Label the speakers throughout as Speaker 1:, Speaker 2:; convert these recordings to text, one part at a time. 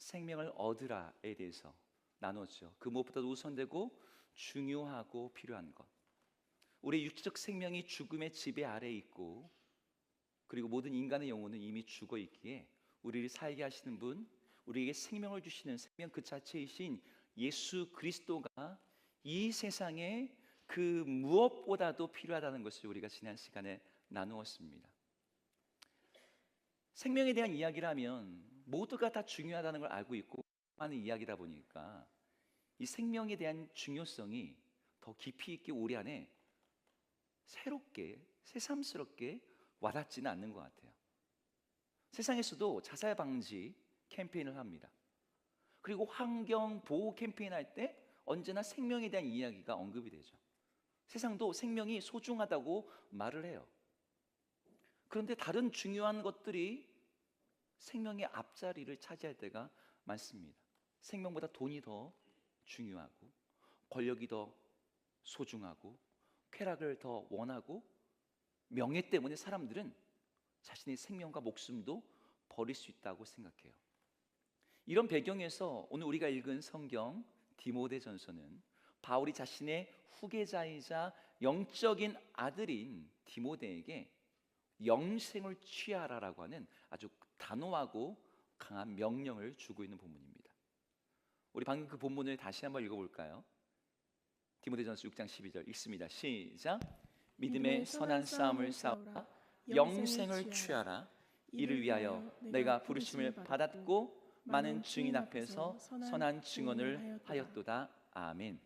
Speaker 1: 생명을 얻으라에 대해서 나눴죠. 그 무엇보다도 우선되고 중요하고 필요한 것, 우리 육체적 생명이 죽음의 지배 아래에 있고, 그리고 모든 인간의 영혼은 이미 죽어 있기에 우리를 살게 하시는 분, 우리에게 생명을 주시는 생명 그 자체이신 예수 그리스도가 이 세상에 그 무엇보다도 필요하다는 것을 우리가 지난 시간에 나누었습니다. 생명에 대한 이야기라면 모두가 다 중요하다는 걸 알고 있고 하는 이야기다 보니까 이 생명에 대한 중요성이 더 깊이 있게 우리 안에 새롭게 새삼스럽게 와닿지는 않는 것 같아요. 세상에서도 자살 방지 캠페인을 합니다. 그리고 환경 보호 캠페인 할 때 언제나 생명에 대한 이야기가 언급이 되죠. 세상도 생명이 소중하다고 말을 해요. 그런데 다른 중요한 것들이 생명의 앞자리를 차지할 때가 많습니다. 생명보다 돈이 더 중요하고, 권력이 더 소중하고, 쾌락을 더 원하고, 명예 때문에 사람들은 자신의 생명과 목숨도 버릴 수 있다고 생각해요. 이런 배경에서 오늘 우리가 읽은 성경 디모데전서는 바울이 자신의 후계자이자 영적인 아들인 디모데에게 영생을 취하라라고 하는 아주 단호하고 강한 명령을 주고 있는 본문입니다. 우리 방금 그 본문을 다시 한번 읽어볼까요? 디모데전서 6장 12절 읽습니다. 시작. 믿음의 선한 싸움을 싸우라. 영생을 취하라. 이를 위하여 내가 부르심을 받았고 많은 증인 앞에서 선한 증언을 하였도다. 아멘.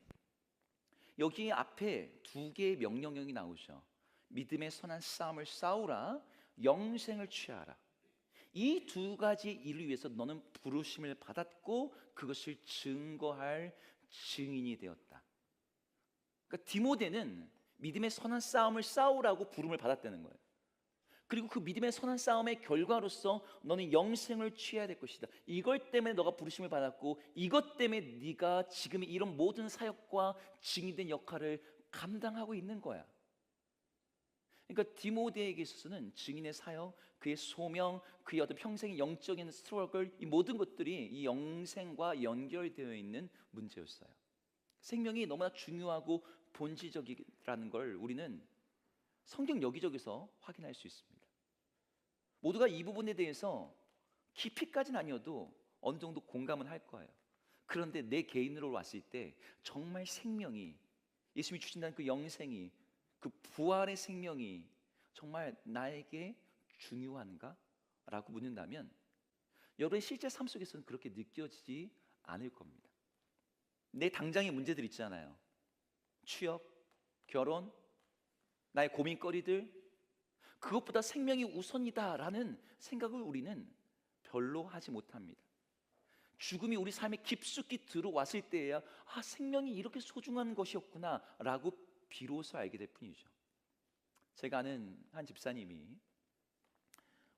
Speaker 1: 여기 앞에 두 개의 명령형이 나오죠. 믿음의 선한 싸움을 싸우라. 영생을 취하라. 이 두 가지 일을 위해서 너는 부르심을 받았고 그것을 증거할 증인이 되었다. 그러니까 디모데는 믿음의 선한 싸움을 싸우라고 부름을 받았다는 거예요. 그리고 그 믿음의 선한 싸움의 결과로서 너는 영생을 취해야 될 것이다. 이걸 때문에 너가 부르심을 받았고, 이것 때문에 네가 지금 이런 모든 사역과 증인된 역할을 감당하고 있는 거야. 그러니까 디모데에게 있어서는 증인의 사역, 그의 소명, 그의 어떤 평생의 영적인 스트러글, 이 모든 것들이 이 영생과 연결되어 있는 문제였어요. 생명이 너무나 중요하고 본질적이라는 걸 우리는 성경 여기저기서 확인할 수 있습니다. 모두가 이 부분에 대해서 깊이까지는 아니어도 어느 정도 공감은 할 거예요. 그런데 내 개인으로 왔을 때 정말 생명이, 예수님이 주신다는 그 영생이, 그 부활의 생명이 정말 나에게 중요한가? 라고 묻는다면 여러분의 실제 삶 속에서는 그렇게 느껴지지 않을 겁니다. 내 당장의 문제들 있잖아요. 취업, 결혼, 나의 고민거리들, 그것보다 생명이 우선이다라는 생각을 우리는 별로 하지 못합니다. 죽음이 우리 삶에 깊숙이 들어왔을 때에야 생명이 이렇게 소중한 것이었구나 라고 비로소 알게 될 뿐이죠. 제가 아는 한 집사님이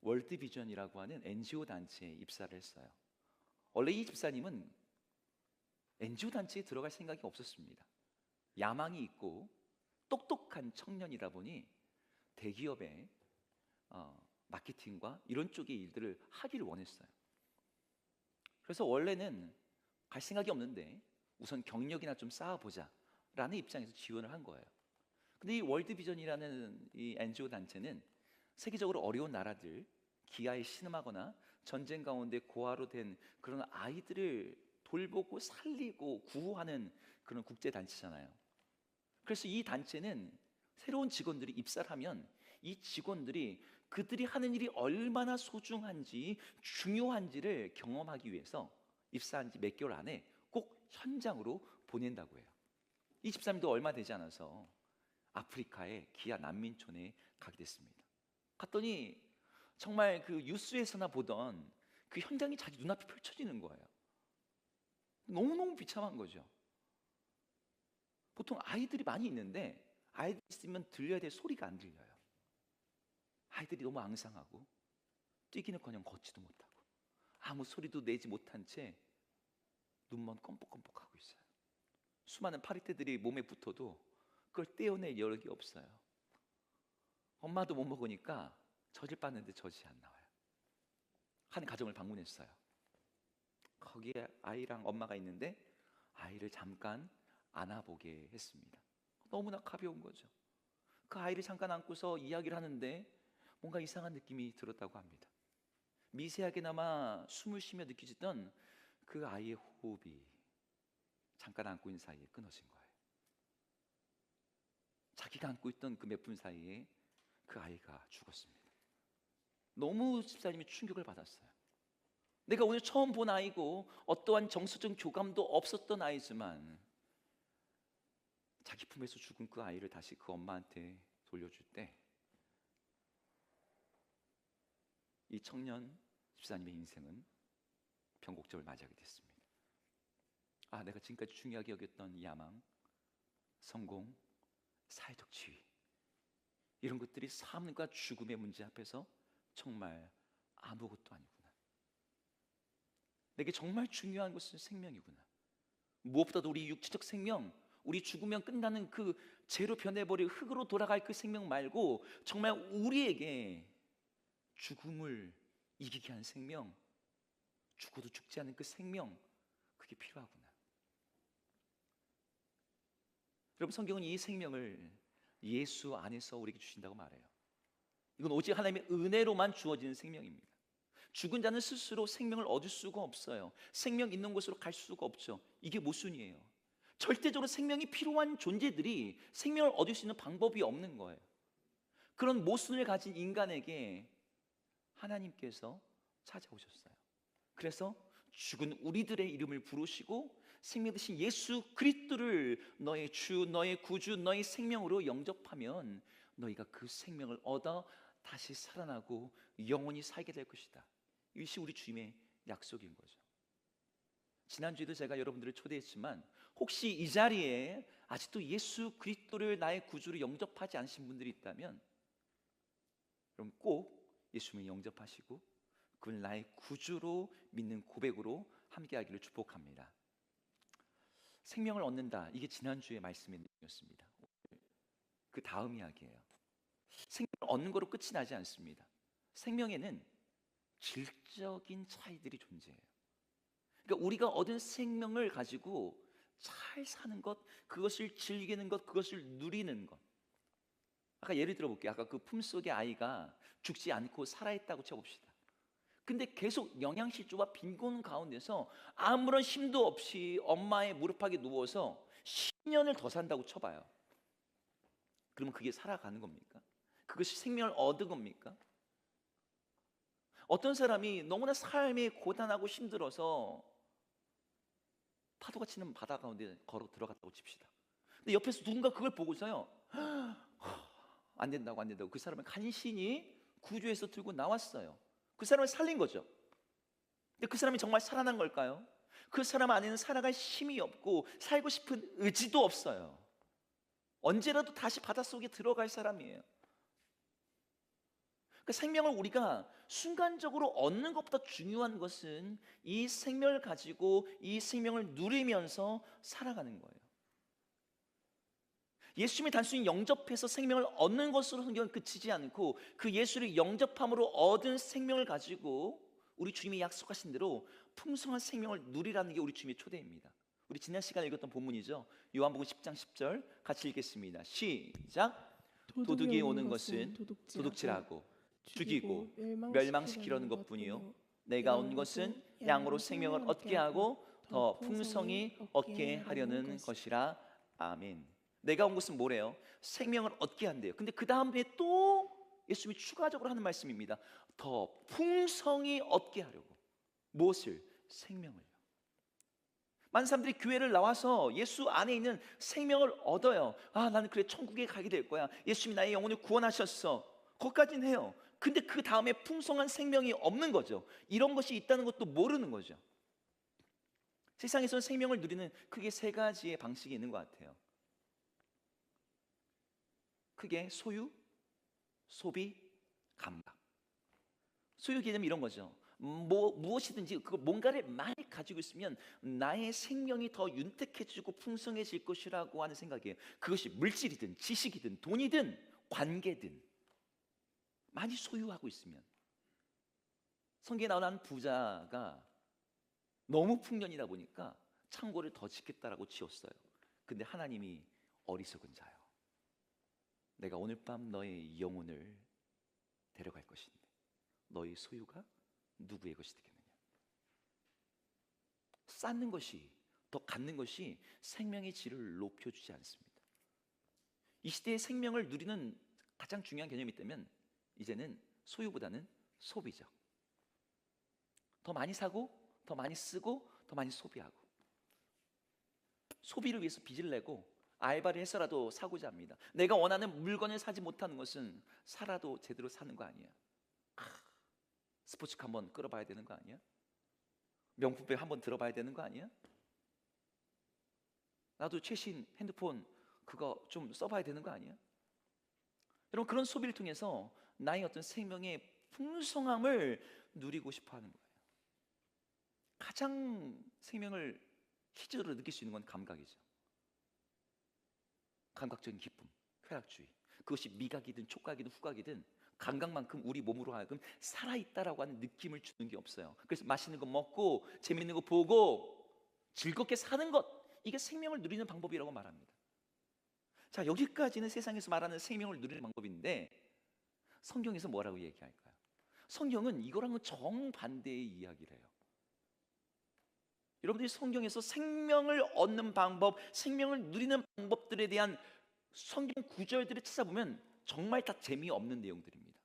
Speaker 1: 월드비전이라고 하는 NGO 단체에 입사를 했어요. 원래 이 집사님은 NGO 단체에 들어갈 생각이 없었습니다. 야망이 있고 똑똑한 청년이다 보니 대기업의 마케팅과 이런 쪽의 일들을 하기를 원했어요. 그래서 원래는 갈 생각이 없는데 우선 경력이나 좀 쌓아보자 라는 입장에서 지원을 한 거예요. 근데 이 월드비전이라는 이 NGO 단체는 세계적으로 어려운 나라들, 기아에 신음하거나 전쟁 가운데 고아로 된 그런 아이들을 돌보고 살리고 구호하는 그런 국제 단체잖아요. 그래서 이 단체는 새로운 직원들이 입사를 하면 이 직원들이 그들이 하는 일이 얼마나 소중한지 중요한지를 경험하기 위해서 입사한 지 몇 개월 안에 꼭 현장으로 보낸다고 해요. 이 집사님도 얼마 되지 않아서 아프리카의 기아 난민촌에 가게 됐습니다. 갔더니 정말 그 뉴스에서나 보던 그 현장이 자기 눈앞에 펼쳐지는 거예요. 너무너무 비참한 거죠. 보통 아이들이 많이 있는데 아이들 있으면 들려야 될 소리가 안 들려요. 아이들이 너무 앙상하고 뛰기는커녕 걷지도 못하고 아무 소리도 내지 못한 채 눈만 껌뻑껌뻑하고 있어요. 수많은 파리떼들이 몸에 붙어도 그걸 떼어낼 여력이 없어요. 엄마도 못 먹으니까 젖을 빻는데 젖이 안 나와요. 한 가정을 방문했어요. 거기에 아이랑 엄마가 있는데 아이를 잠깐 안아보게 했습니다. 너무나 가벼운 거죠. 그 아이를 잠깐 안고서 이야기를 하는데 뭔가 이상한 느낌이 들었다고 합니다. 미세하게나마 숨을 쉬며 느껴지던 그 아이의 호흡이 잠깐 안고 있는 사이에 끊어진 거예요. 자기가 안고 있던 그 몇 분 사이에 그 아이가 죽었습니다. 너무 집사님이 충격을 받았어요. 내가 오늘 처음 본 아이고 어떠한 정서적 교감도 없었던 아이지만 자기 품에서 죽은 그 아이를 다시 그 엄마한테 돌려줄 때 이 청년 집사님의 인생은 변곡점을 맞이하게 됐습니다. 아, 내가 지금까지 중요하게 여겼던 야망, 성공, 사회적 지위, 이런 것들이 삶과 죽음의 문제 앞에서 정말 아무것도 아니구나. 내게 정말 중요한 것은 생명이구나. 무엇보다도 우리 육체적 생명, 우리 죽으면 끝나는 그 죄로 변해버릴 흙으로 돌아갈 그 생명 말고 정말 우리에게 죽음을 이기게 하는 생명, 죽어도 죽지 않은 그 생명, 그게 필요하구나. 여러분, 성경은 이 생명을 예수 안에서 우리에게 주신다고 말해요. 이건 오직 하나님의 은혜로만 주어지는 생명입니다. 죽은 자는 스스로 생명을 얻을 수가 없어요. 생명 있는 곳으로 갈 수가 없죠. 이게 모순이에요. 절대적으로 생명이 필요한 존재들이 생명을 얻을 수 있는 방법이 없는 거예요. 그런 모순을 가진 인간에게 하나님께서 찾아오셨어요. 그래서 죽은 우리들의 이름을 부르시고 생명 대신 예수 그리스도를 너의 주, 너의 구주, 너의 생명으로 영접하면 너희가 그 생명을 얻어 다시 살아나고 영원히 살게 될 것이다. 이것이 우리 주님의 약속인 거죠. 지난주에도 제가 여러분들을 초대했지만 혹시 이 자리에 아직도 예수 그리스도를 나의 구주로 영접하지 않으신 분들이 있다면 그럼 꼭 예수님을 영접하시고 그분을 나의 구주로 믿는 고백으로 함께하기를 축복합니다. 생명을 얻는다, 이게 지난주의 말씀의 내용이었습니다. 그 다음 이야기예요. 생명을 얻는 거로 끝이 나지 않습니다. 생명에는 질적인 차이들이 존재해요. 그러니까 우리가 얻은 생명을 가지고 잘 사는 것, 그것을 즐기는 것, 그것을 누리는 것. 아까 예를 들어 볼게요. 아까 그 품속의 아이가 죽지 않고 살아있다고 쳐봅시다. 근데 계속 영양실조와 빈곤 가운데서 아무런 힘도 없이 엄마의 무릎팍에 누워서 10년을 더 산다고 쳐봐요. 그러면 그게 살아가는 겁니까? 그것이 생명을 얻은 겁니까? 어떤 사람이 너무나 삶이 고단하고 힘들어서 파도가 치는 바다 가운데 걸어 들어갔다고 칩시다. 근데 옆에서 누군가 그걸 보고서요, 안 된다고 안 된다고 그 사람을 간신히 구조해서 들고 나왔어요. 그 사람을 살린 거죠. 근데 그 사람이 정말 살아난 걸까요? 그 사람 안에는 살아갈 힘이 없고 살고 싶은 의지도 없어요. 언제라도 다시 바닷속에 들어갈 사람이에요. 그 생명을 우리가 순간적으로 얻는 것보다 중요한 것은 이 생명을 가지고 이 생명을 누리면서 살아가는 거예요. 예수님이 단순히 영접해서 생명을 얻는 것으로 성경은 그치지 않고 그 예수를 영접함으로 얻은 생명을 가지고 우리 주님이 약속하신 대로 풍성한 생명을 누리라는 게 우리 주님의 초대입니다. 우리 지난 시간에 읽었던 본문이죠. 요한복음 10장 10절 같이 읽겠습니다. 시작. 도둑이 오는 것은 도둑질하고 죽이고 멸망시키려는 것뿐이요 내가 온 것은 양으로 생명을 얻게 하고 더 풍성히 얻게 하려는 것이라. 아멘. 내가 온 것은 뭐래요? 생명을 얻게 한대요. 근데 그 다음에 또 예수님이 추가적으로 하는 말씀입니다. 더 풍성히 얻게 하려고. 무엇을? 생명을요. 많은 사람들이 교회를 나와서 예수 안에 있는 생명을 얻어요. 아, 나는 그래 천국에 가게 될 거야. 예수님이 나의 영혼을 구원하셨어. 거기까지는 해요. 근데 그 다음에 풍성한 생명이 없는 거죠. 이런 것이 있다는 것도 모르는 거죠. 세상에서는 생명을 누리는 크게 세 가지의 방식이 있는 것 같아요. 크게 소유, 소비, 감각. 소유 개념이 이런 거죠. 무엇이든지 그걸 뭔가를 많이 가지고 있으면 나의 생명이 더 윤택해지고 풍성해질 것이라고 하는 생각이에요. 그것이 물질이든 지식이든 돈이든 관계든 많이 소유하고 있으면. 성경에 나오는 한 부자가 너무 풍년이다 보니까 창고를 더 짓겠다라고 지었어요. 근데 하나님이 어리석은 자요, 내가 오늘 밤 너의 영혼을 데려갈 것인데 너의 소유가 누구의 것이 되겠느냐. 쌓는 것이, 더 갖는 것이 생명의 질을 높여주지 않습니다. 이 시대의 생명을 누리는 가장 중요한 개념이 있다면 이제는 소유보다는 소비죠. 더 많이 사고, 더 많이 쓰고, 더 많이 소비하고, 소비를 위해서 빚을 내고 알바를 해서라도 사고자 합니다. 내가 원하는 물건을 사지 못하는 것은 살아도 제대로 사는 거 아니야. 스포츠카 한번 끌어봐야 되는 거 아니야? 명품백 한번 들어봐야 되는 거 아니야? 나도 최신 핸드폰 그거 좀 써봐야 되는 거 아니야? 여러분, 그런 소비를 통해서 나의 어떤 생명의 풍성함을 누리고 싶어 하는 거예요. 가장 생명을 실질적으로 느낄 수 있는 건 감각이죠. 감각적인 기쁨, 쾌락주의. 그것이 미각이든 촉각이든 후각이든 감각만큼 우리 몸으로 하여금 살아있다라고 하는 느낌을 주는 게 없어요. 그래서 맛있는 거 먹고 재밌는 거 보고 즐겁게 사는 것, 이게 생명을 누리는 방법이라고 말합니다. 자, 여기까지는 세상에서 말하는 생명을 누리는 방법인데 성경에서 뭐라고 얘기할까요? 성경은 이거랑은 정반대의 이야기를 해요. 여러분들이 성경에서 생명을 얻는 방법, 생명을 누리는 방법들에 대한 성경 구절들을 찾아보면 정말 다 재미없는 내용들입니다.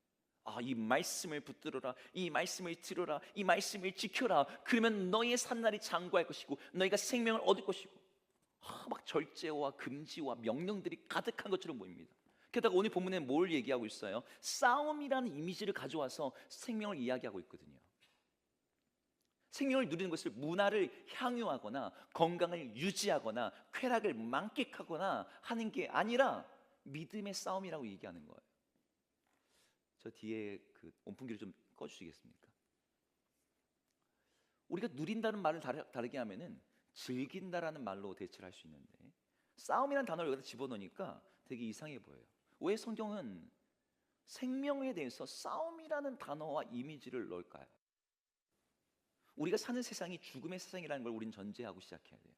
Speaker 1: 이 말씀을 붙들어라, 이 말씀을 들어라, 이 말씀을 지켜라. 그러면 너의 산날이 장구할 것이고 너희가 생명을 얻을 것이고, 막 절제와 금지와 명령들이 가득한 것처럼 보입니다. 게다가 오늘 본문에 뭘 얘기하고 있어요? 싸움이라는 이미지를 가져와서 생명을 이야기하고 있거든요. 생명을 누리는 것을 문화를 향유하거나 건강을 유지하거나 쾌락을 만끽하거나 하는 게 아니라 믿음의 싸움이라고 얘기하는 거예요. 저 뒤에 그 온풍기를 좀 꺼주시겠습니까? 우리가 누린다는 말을 다르게 하면은 즐긴다라는 말로 대체를 할 수 있는데, 싸움이라는 단어를 여기다 집어넣으니까 되게 이상해 보여요. 왜 성경은 생명에 대해서 싸움이라는 단어와 이미지를 넣을까요? 우리가 사는 세상이 죽음의 세상이라는 걸 우리는 전제하고 시작해야 돼요.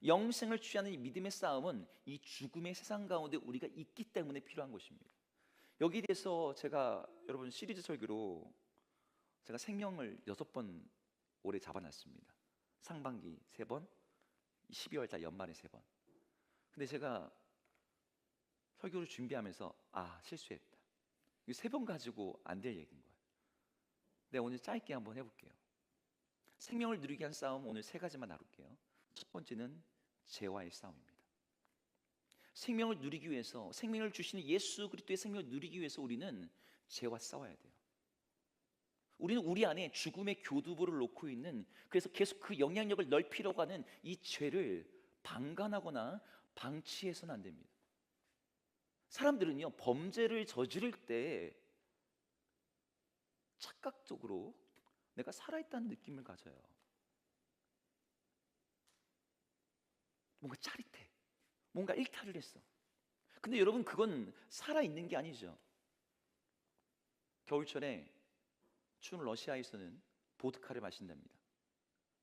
Speaker 1: 영생을 취하는 이 믿음의 싸움은 이 죽음의 세상 가운데 우리가 있기 때문에 필요한 것입니다. 여기에 대해서 제가 여러분 시리즈 설교로 제가 생명을 6번 올해 잡아놨습니다. 상반기 3번, 12월 달 연말에 3번. 근데 제가 설교를 준비하면서 실수했다. 이 3번 가지고 안 될 얘기인 거예요. 네, 오늘 짧게 한번 해볼게요. 생명을 누리게 한 싸움, 오늘 3가지만 나눌게요. 첫 번째는 죄와의 싸움입니다. 생명을 누리기 위해서, 생명을 주시는 예수 그리스도의 생명을 누리기 위해서 우리는 죄와 싸워야 돼요. 우리는 우리 안에 죽음의 교두보를 놓고 있는, 그래서 계속 그 영향력을 넓히려고 하는 이 죄를 방관하거나 방치해서는 안 됩니다. 사람들은요, 범죄를 저지를 때 착각적으로 내가 살아있다는 느낌을 가져요. 뭔가 짜릿해, 뭔가 일탈을 했어. 근데 여러분, 그건 살아있는 게 아니죠. 겨울철에 추운 러시아에서는 보드카를 마신답니다.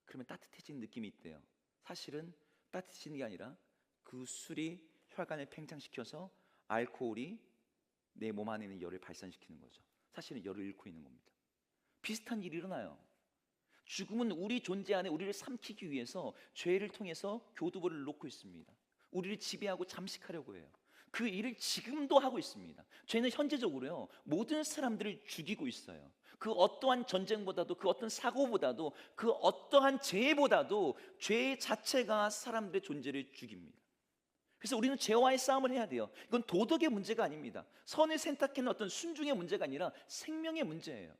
Speaker 1: 그러면 따뜻해지는 느낌이 있대요. 사실은 따뜻해지는 게 아니라 그 술이 혈관을 팽창시켜서 알코올이 내 몸 안에 있는 열을 발산시키는 거죠. 사실은 열을 잃고 있는 겁니다. 비슷한 일이 일어나요. 죽음은 우리 존재 안에 우리를 삼키기 위해서 죄를 통해서 교두보를 놓고 있습니다. 우리를 지배하고 잠식하려고 해요. 그 일을 지금도 하고 있습니다. 죄는 현재적으로요, 모든 사람들을 죽이고 있어요. 그 어떠한 전쟁보다도, 그 어떤 사고보다도, 그 어떠한 죄보다도 죄 자체가 사람들의 존재를 죽입니다. 그래서 우리는 죄와의 싸움을 해야 돼요. 이건 도덕의 문제가 아닙니다. 선을 선택하는 어떤 순종의 문제가 아니라 생명의 문제예요.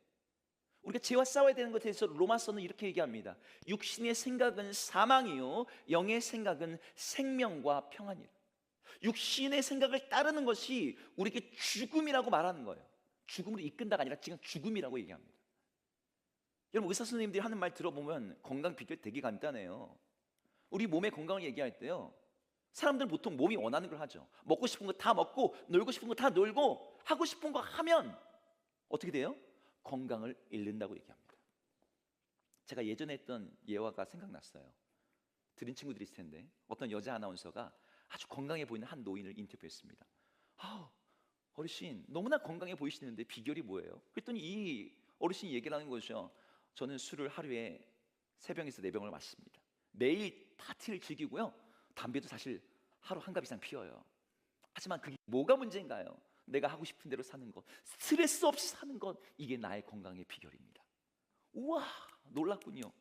Speaker 1: 우리가 죄와 싸워야 되는 것에 대해서 로마서는 이렇게 얘기합니다. 육신의 생각은 사망이요 영의 생각은 생명과 평안이라. 육신의 생각을 따르는 것이 우리에게 죽음이라고 말하는 거예요. 죽음으로 이끈다가 아니라 지금 죽음이라고 얘기합니다. 여러분, 의사 선생님들이 하는 말 들어보면 건강 비결 되게 간단해요. 우리 몸의 건강을 얘기할 때요, 사람들은 보통 몸이 원하는 걸 하죠. 먹고 싶은 거 다 먹고 놀고 싶은 거 다 놀고 하고 싶은 거 하면 어떻게 돼요? 건강을 잃는다고 얘기합니다. 제가 예전에 했던 예화가 생각났어요. 들은 친구들이 있을 텐데, 어떤 여자 아나운서가 아주 건강해 보이는 한 노인을 인터뷰했습니다. 아, 어르신 너무나 건강해 보이시는데 비결이 뭐예요? 그랬더니 이 어르신이 얘기를 하는 거죠. 저는 술을 하루에 3병에서 4병을 마십니다. 매일 파티를 즐기고요. 담배도 사실 하루 한 갑 이상 피워요. 하지만 그게 뭐가 문제인가요? 내가 하고 싶은 대로 사는 것, 스트레스 없이 사는 것, 이게 나의 건강의 비결입니다. 우와, 놀랍군요.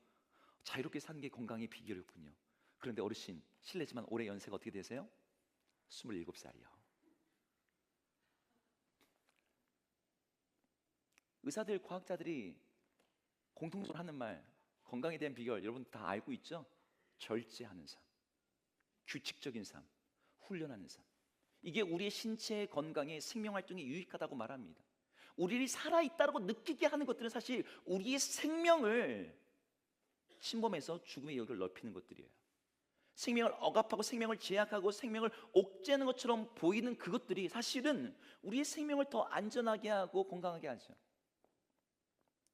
Speaker 1: 자유롭게 사는 게 건강의 비결이었군요. 그런데 어르신, 실례지만 올해 연세가 어떻게 되세요? 27살이요. 의사들, 과학자들이 공통적으로 하는 말, 건강에 대한 비결 여러분 다 알고 있죠? 절제하는 삶, 규칙적인 삶, 훈련하는 삶. 이게 우리의 신체 건강에, 생명 활동에 유익하다고 말합니다. 우리를 살아있다고 느끼게 하는 것들은 사실 우리의 생명을 침범해서 죽음의 여기를 넓히는 것들이에요. 생명을 억압하고 생명을 제약하고 생명을 옥죄는 것처럼 보이는 그것들이 사실은 우리의 생명을 더 안전하게 하고 건강하게 하죠.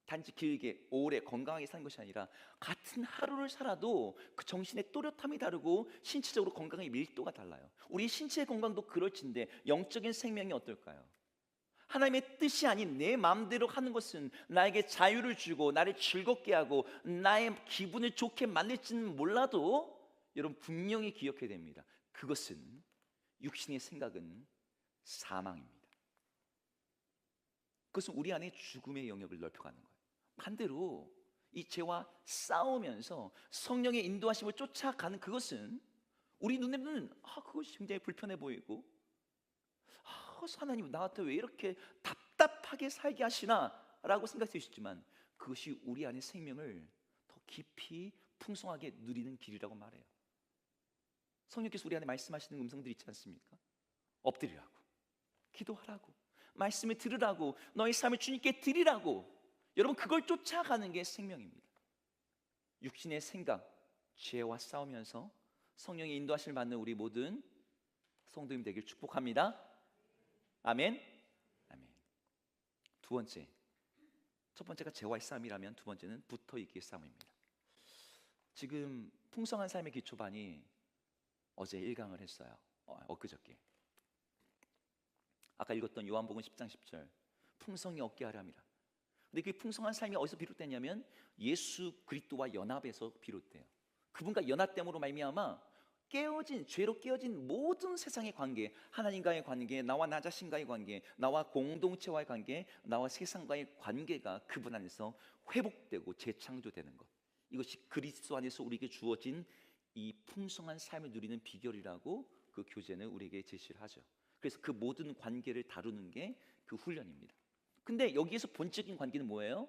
Speaker 1: 단지 길게 오래 건강하게 사는 것이 아니라 같은 하루를 살아도 그 정신의 또렷함이 다르고 신체적으로 건강의 밀도가 달라요. 우리 신체의 건강도 그럴진데 영적인 생명이 어떨까요? 하나님의 뜻이 아닌 내 마음대로 하는 것은 나에게 자유를 주고 나를 즐겁게 하고 나의 기분을 좋게 만들지는 몰라도 여러분 분명히 기억해야 됩니다. 그것은 육신의 생각은 사망입니다. 그것은 우리 안에 죽음의 영역을 넓혀가는 거예요. 반대로 이 죄와 싸우면서 성령의 인도하심을 쫓아가는 그것은 우리 눈에는 그것이 굉장히 불편해 보이고 하나님 나한테 왜 이렇게 답답하게 살게 하시나 라고 생각할 수 있지만 그것이 우리 안의 생명을 더 깊이 풍성하게 누리는 길이라고 말해요. 성령께서 우리 안에 말씀하시는 음성들이 있지 않습니까? 엎드리라고, 기도하라고, 말씀을 들으라고, 너의 삶을 주님께 드리라고. 여러분 그걸 쫓아가는 게 생명입니다. 육신의 생각, 죄와 싸우면서 성령의 인도하심을 받는 우리 모든 성도님 되길 축복합니다. 아멘. 아멘. 두 번째, 첫 번째가 죄와의 싸움이라면 두 번째는 붙어있기의 싸움입니다. 지금 풍성한 삶의 기초반이 어제 1강을 했어요. 엊그저께 아까 읽었던 요한복음 10장 10절 풍성이 얻게 하려 함이라. 근데 그 풍성한 삶이 어디서 비롯됐냐면 예수 그리스도와 연합에서 비롯돼요. 그분과 연합됨으로 말미암아 죄로 깨어진 모든 세상의 관계, 하나님과의 관계, 나와 나 자신과의 관계, 나와 공동체와의 관계, 나와 세상과의 관계가 그분 안에서 회복되고 재창조되는 것, 이것이 그리스도 안에서 우리에게 주어진 이 풍성한 삶을 누리는 비결이라고 그 교재는 우리에게 제시를 하죠. 그래서 그 모든 관계를 다루는 게 그 훈련입니다. 근데 여기에서 본질적인 관계는 뭐예요?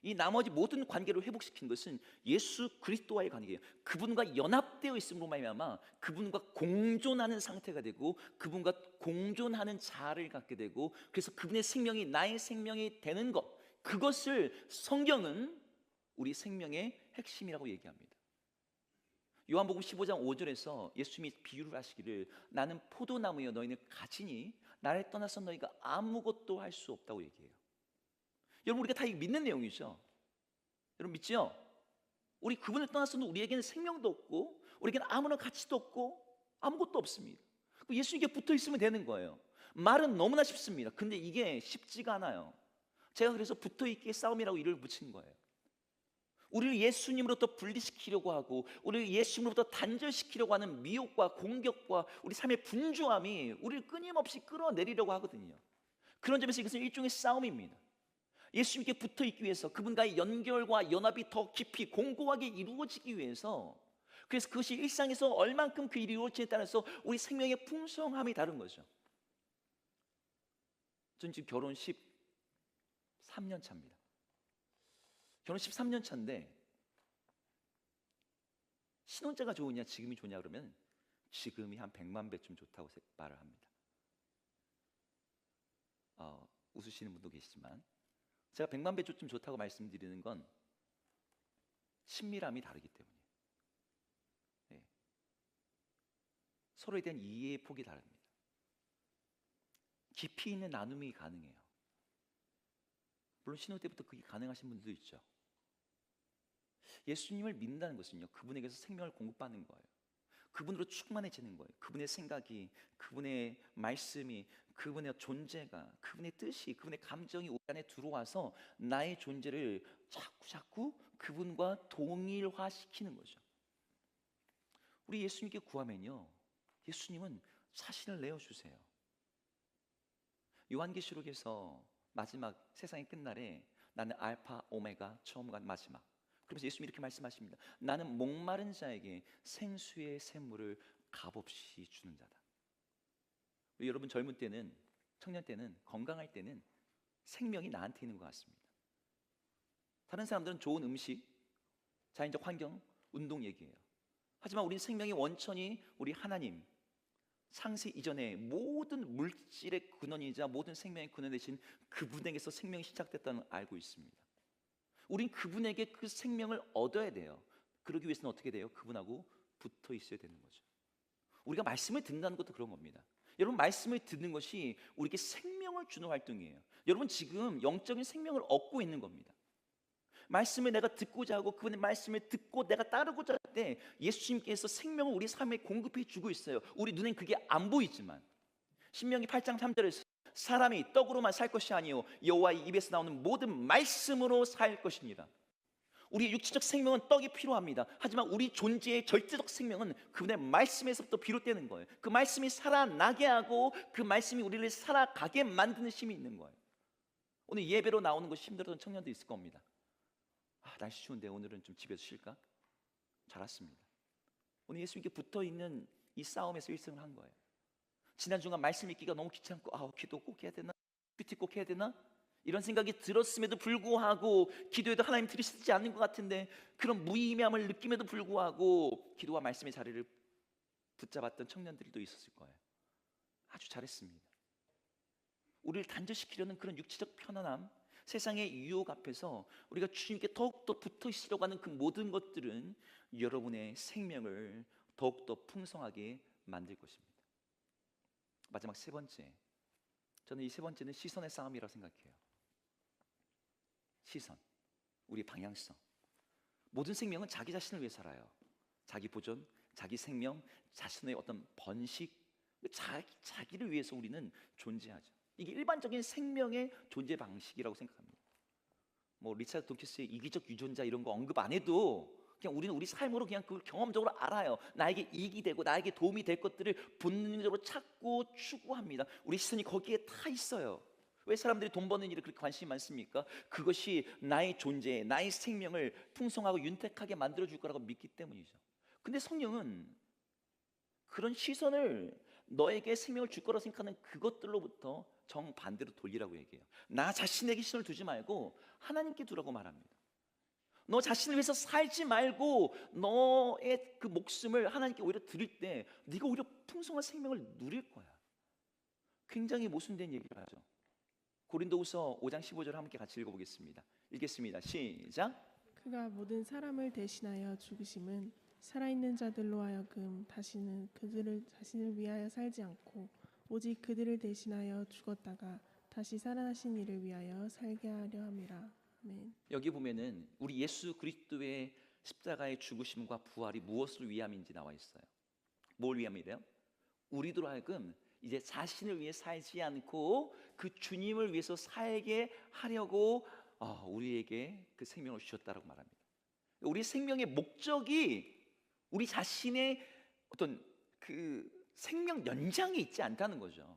Speaker 1: 이 나머지 모든 관계를 회복시킨 것은 예수 그리스도와의 관계예요. 그분과 연합되어 있음으로 말미암아 그분과 공존하는 상태가 되고 그분과 공존하는 자아를 갖게 되고 그래서 그분의 생명이 나의 생명이 되는 것, 그것을 성경은 우리 생명의 핵심이라고 얘기합니다. 요한복음 15장 5절에서 예수님이 비유를 하시기를 나는 포도나무여 너희는 가지니 나를 떠나서 너희가 아무것도 할 수 없다고 얘기해요. 여러분 우리가 다 믿는 내용이죠. 여러분 믿지요? 우리 그분을 떠나서는 우리에게는 생명도 없고 우리에게는 아무런 가치도 없고 아무것도 없습니다. 예수님께 붙어 있으면 되는 거예요. 말은 너무나 쉽습니다. 근데 이게 쉽지가 않아요. 제가 그래서 붙어 있기의 싸움이라고 이름을 붙인 거예요. 우리를 예수님으로부터 분리시키려고 하고 우리를 예수님으로부터 단절시키려고 하는 미혹과 공격과 우리 삶의 분주함이 우리를 끊임없이 끌어내리려고 하거든요. 그런 점에서 이것은 일종의 싸움입니다. 예수님께 붙어 있기 위해서 그분과의 연결과 연합이 더 깊이 공고하게 이루어지기 위해서, 그래서 그것이 일상에서 얼만큼 그 일이 이루어지냐에 따라서 우리 생명의 풍성함이 다른 거죠. 전 지금 결혼 13년 차입니다. 결혼 13년 차인데 신혼자가 좋으냐 지금이 좋냐 그러면 지금이 한 100만 배쯤 좋다고 말을 합니다. 웃으시는 분도 계시지만 제가 100만 배쯤 좋다고 말씀드리는 건 친밀함이 다르기 때문이에요. 네. 서로에 대한 이해의 폭이 다릅니다. 깊이 있는 나눔이 가능해요. 물론 신혼 때부터 그게 가능하신 분들도 있죠. 예수님을 믿는다는 것은요, 그분에게서 생명을 공급받는 거예요. 그분으로 충만해지는 거예요. 그분의 생각이, 그분의 말씀이, 그분의 존재가, 그분의 뜻이, 그분의 감정이 우리 안에 들어와서 나의 존재를 자꾸 그분과 동일화시키는 거죠. 우리 예수님께 구하면요, 예수님은 자신을 내어주세요. 요한계시록에서 마지막 세상의 끝날에 나는 알파 오메가 처음과 마지막, 그러면서 예수님이 이렇게 말씀하십니다. 나는 목마른 자에게 생수의 샘물을 값없이 주는 자다. 여러분 젊은 때는, 청년 때는, 건강할 때는 생명이 나한테 있는 것 같습니다. 다른 사람들은 좋은 음식, 자연적 환경, 운동 얘기해요. 하지만 우리는 생명의 원천이 우리 하나님, 창세 이전에 모든 물질의 근원이자 모든 생명의 근원 되신 그분에게서 생명이 시작됐다는 걸 알고 있습니다. 우린 그분에게 그 생명을 얻어야 돼요. 그러기 위해서는 어떻게 돼요? 그분하고 붙어 있어야 되는 거죠. 우리가 말씀을 듣는다는 것도 그런 겁니다. 여러분, 말씀을 듣는 것이 우리에게 생명을 주는 활동이에요. 여러분, 지금 영적인 생명을 얻고 있는 겁니다. 말씀을 내가 듣고자 하고 그분의 말씀을 듣고 내가 따르고자 할 때 예수님께서 생명을 우리 삶에 공급해 주고 있어요. 우리 눈엔 그게 안 보이지만, 신명기 8장 3절에서 사람이 떡으로만 살 것이 아니요 여호와의 입에서 나오는 모든 말씀으로 살 것입니다. 우리의 육체적 생명은 떡이 필요합니다. 하지만 우리 존재의 절대적 생명은 그분의 말씀에서부터 비롯되는 거예요. 그 말씀이 살아나게 하고 그 말씀이 우리를 살아가게 만드는 힘이 있는 거예요. 오늘 예배로 나오는 것이 힘들었던 청년도 있을 겁니다. 날씨 추운데 오늘은 좀 집에서 쉴까? 잘 왔습니다. 오늘 예수님께 붙어있는 이 싸움에서 1승을 한 거예요. 지난 주간 말씀 읽기가 너무 귀찮고 기도 꼭 해야 되나? 큐티 꼭 해야 되나? 이런 생각이 들었음에도 불구하고, 기도에도 하나님 들으시지 않는 것 같은데 그런 무의미함을 느낌에도 불구하고 기도와 말씀의 자리를 붙잡았던 청년들도 있었을 거예요. 아주 잘했습니다. 우리를 단절시키려는 그런 육체적 편안함, 세상의 유혹 앞에서 우리가 주님께 더욱더 붙어 있으려고 하는 그 모든 것들은 여러분의 생명을 더욱더 풍성하게 만들 것입니다. 마지막 세 번째, 저는 이 세 번째는 시선의 싸움이라고 생각해요. 시선, 우리 방향성. 모든 생명은 자기 자신을 위해 살아요. 자기 보존, 자기 생명, 자신의 어떤 번식, 자기를 위해서 우리는 존재하죠. 이게 일반적인 생명의 존재 방식이라고 생각합니다. 뭐 리차드 도키스의 이기적 유전자 이런 거 언급 안 해도 그냥 우리는 우리 삶으로 그냥 그걸 경험적으로 알아요. 나에게 이익이 되고 나에게 도움이 될 것들을 본능적으로 찾고 추구합니다. 우리 시선이 거기에 다 있어요. 왜 사람들이 돈 버는 일에 그렇게 관심이 많습니까? 그것이 나의 존재, 나의 생명을 풍성하고 윤택하게 만들어줄 거라고 믿기 때문이죠. 근데 성령은 그런 시선을 너에게 생명을 줄 거라고 생각하는 그것들로부터 정반대로 돌리라고 얘기해요. 나 자신에게 시선을 두지 말고 하나님께 두라고 말합니다. 너 자신을 위해서 살지 말고 너의 그 목숨을 하나님께 오히려 드릴 때 네가 오히려 풍성한 생명을 누릴 거야. 굉장히 모순된 얘기를 하죠. 고린도후서 5장 15절 함께 같이 읽어보겠습니다. 읽겠습니다. 시작.
Speaker 2: 그가 모든 사람을 대신하여 죽으심은 살아있는 자들로 하여금 다시는 그들을 자신을 위하여 살지 않고 오직 그들을 대신하여 죽었다가 다시 살아나신 이를 위하여 살게 하려 함이라. 아멘.
Speaker 1: 여기 보면은 우리 예수 그리스도의 십자가의 죽으심과 부활이 무엇을 위함인지 나와 있어요. 뭘 위함이래요? 우리들 하여금 이제 자신을 위해 살지 않고 그 주님을 위해서 살게 하려고 우리에게 그 생명을 주셨다라고 말합니다. 우리 생명의 목적이 우리 자신의 어떤 그 생명 연장에 있지 않다는 거죠.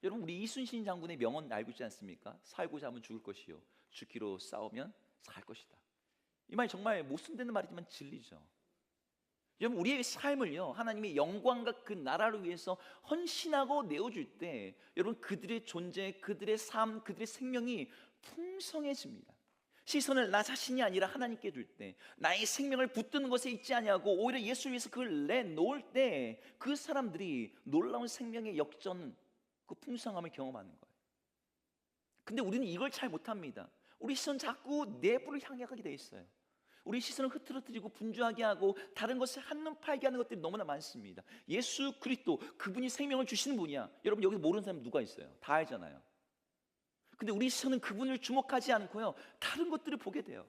Speaker 1: 여러분, 우리 이순신 장군의 명언 알고 있지 않습니까? 살고자 하면 죽을 것이요 죽기로 싸우면 살 것이다. 이 말이 정말 모순되는 말이지만 진리죠. 여러분, 우리의 삶을요 하나님의 영광과 그 나라를 위해서 헌신하고 내어줄 때 여러분 그들의 존재, 그들의 삶, 그들의 생명이 풍성해집니다. 시선을 나 자신이 아니라 하나님께 둘 때, 나의 생명을 붙드는 것에 있지 아니하고 오히려 예수를 위해서 그걸 내놓을 때 그 사람들이 놀라운 생명의 역전, 그 풍성함을 경험하는 거예요. 근데 우리는 이걸 잘 못합니다. 우리 시선 자꾸 내부를 향해 가게 돼 있어요. 우리 시선을 흐트러뜨리고 분주하게 하고 다른 것을 한눈 팔게 하는 것들이 너무나 많습니다. 예수 그리스도, 그분이 생명을 주시는 분이야. 여러분, 여기 모르는 사람 누가 있어요? 다 알잖아요. 근데 우리 시선은 그분을 주목하지 않고요 다른 것들을 보게 돼요.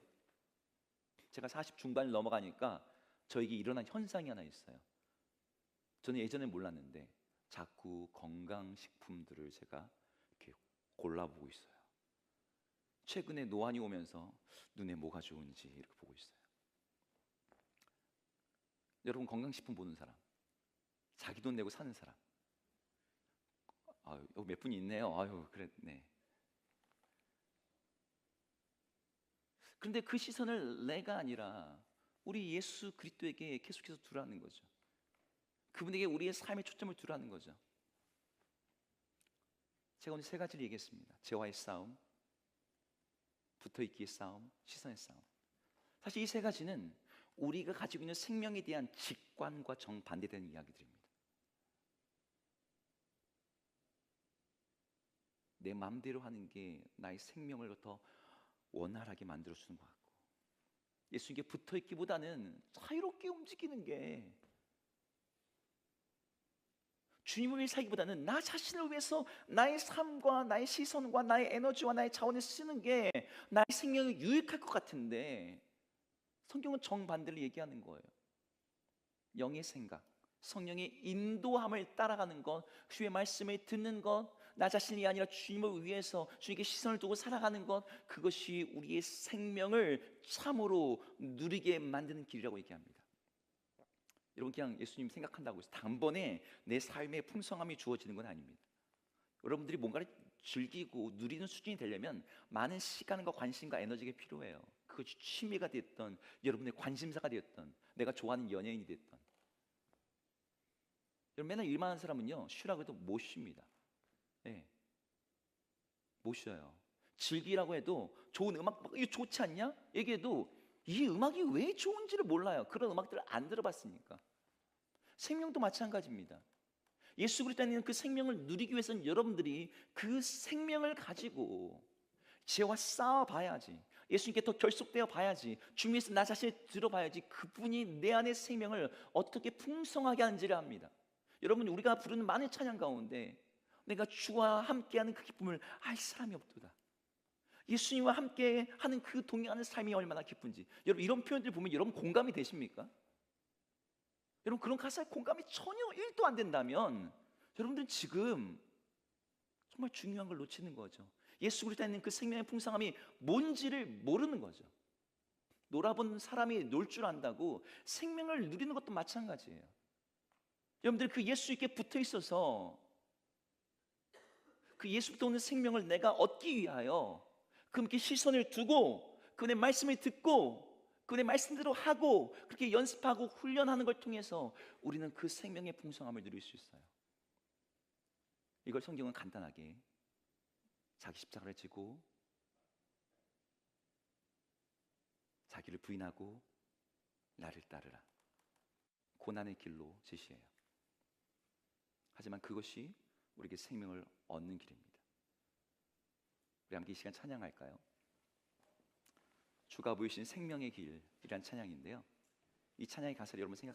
Speaker 1: 제가 40 중반을 넘어가니까 저에게 일어난 현상이 하나 있어요. 저는 예전에 몰랐는데 자꾸 건강식품들을 제가 이렇게 골라보고 있어요. 최근에 노안이 오면서 눈에 뭐가 좋은지 이렇게 보고 있어요. 여러분, 건강식품 보는 사람, 자기 돈 내고 사는 사람, 아유, 여기 몇 분이 있네요. 아유, 그래, 네. 그런데 그 시선을 내가 아니라 우리 예수 그리스도에게 계속해서 두라는 거죠. 그분에게 우리의 삶의 초점을 두라는 거죠. 제가 오늘 세 가지를 얘기했습니다. 죄와의 싸움, 붙어있기의 싸움, 시선의 싸움. 사실 이 세 가지는 우리가 가지고 있는 생명에 대한 직관과 정반대되는 이야기들입니다. 내 마음대로 하는 게 나의 생명을 더 원활하게 만들어주는 것 같고, 예수님께 붙어있기보다는 자유롭게 움직이는 게, 주님을 위해 살기보다는 나 자신을 위해서 나의 삶과 나의 시선과 나의 에너지와 나의 자원을 쓰는 게 나의 생명에 유익할 것 같은데, 성경은 정반대를 얘기하는 거예요. 영의 생각, 성령의 인도함을 따라가는 것, 주의 말씀을 듣는 것, 나 자신이 아니라 주님을 위해서 주님께 시선을 두고 살아가는 것, 그것이 우리의 생명을 참으로 누리게 만드는 길이라고 얘기합니다. 여러분, 그냥 예수님 생각한다고 해서 단번에 내 삶에 풍성함이 주어지는 건 아닙니다. 여러분들이 뭔가를 즐기고 누리는 수준이 되려면 많은 시간과 관심과 에너지가 필요해요. 그것이 취미가 됐던, 여러분의 관심사가 되었던, 내가 좋아하는 연예인이 됐던. 여러분, 맨날 일만 하는 사람은요, 쉬라고 해도 못 쉽니다. 네. 못 쉬어요. 즐기라고 해도 좋은 음악, 이거 좋지 않냐? 얘기해도 이 음악이 왜 좋은지를 몰라요. 그런 음악들을 안 들어봤으니까. 생명도 마찬가지입니다. 예수 그리스도는 그 생명을 누리기 위해서는 여러분들이 그 생명을 가지고 죄와 싸워봐야지, 예수님께 더 결속되어 봐야지, 주님 위해서 나 자신을 들어봐야지 그분이 내 안의 생명을 어떻게 풍성하게 하는지를 압니다. 여러분, 우리가 부르는 많은 찬양 가운데 내가 주와 함께하는 그 기쁨을 알 사람이 없도다, 예수님과 함께하는 그 동행하는 삶이 얼마나 기쁜지, 여러분 이런 표현들 보면 여러분 공감이 되십니까? 여러분, 그런 가사에 공감이 전혀 1도 안 된다면 여러분들은 지금 정말 중요한 걸 놓치는 거죠. 예수 그리스도에 있는 그 생명의 풍성함이 뭔지를 모르는 거죠. 놀아본 사람이 놀 줄 안다고 생명을 누리는 것도 마찬가지예요. 여러분들, 그 예수께 붙어 있어서 그 예수부터 오는 생명을 내가 얻기 위하여 그분께 시선을 두고 그분의 말씀을 듣고 그분의 말씀대로 하고 그렇게 연습하고 훈련하는 걸 통해서 우리는 그 생명의 풍성함을 누릴 수 있어요. 이걸 성경은 간단하게 자기 십자가를 지고 자기를 부인하고 나를 따르라, 고난의 길로 제시해요. 하지만 그것이 우리에게 생명을 얻는 길입니다. 우리 함께 이 시간 찬양할까요? 주가 보이신 생명의 길이란 찬양인데요, 이 찬양의 가사를 여러분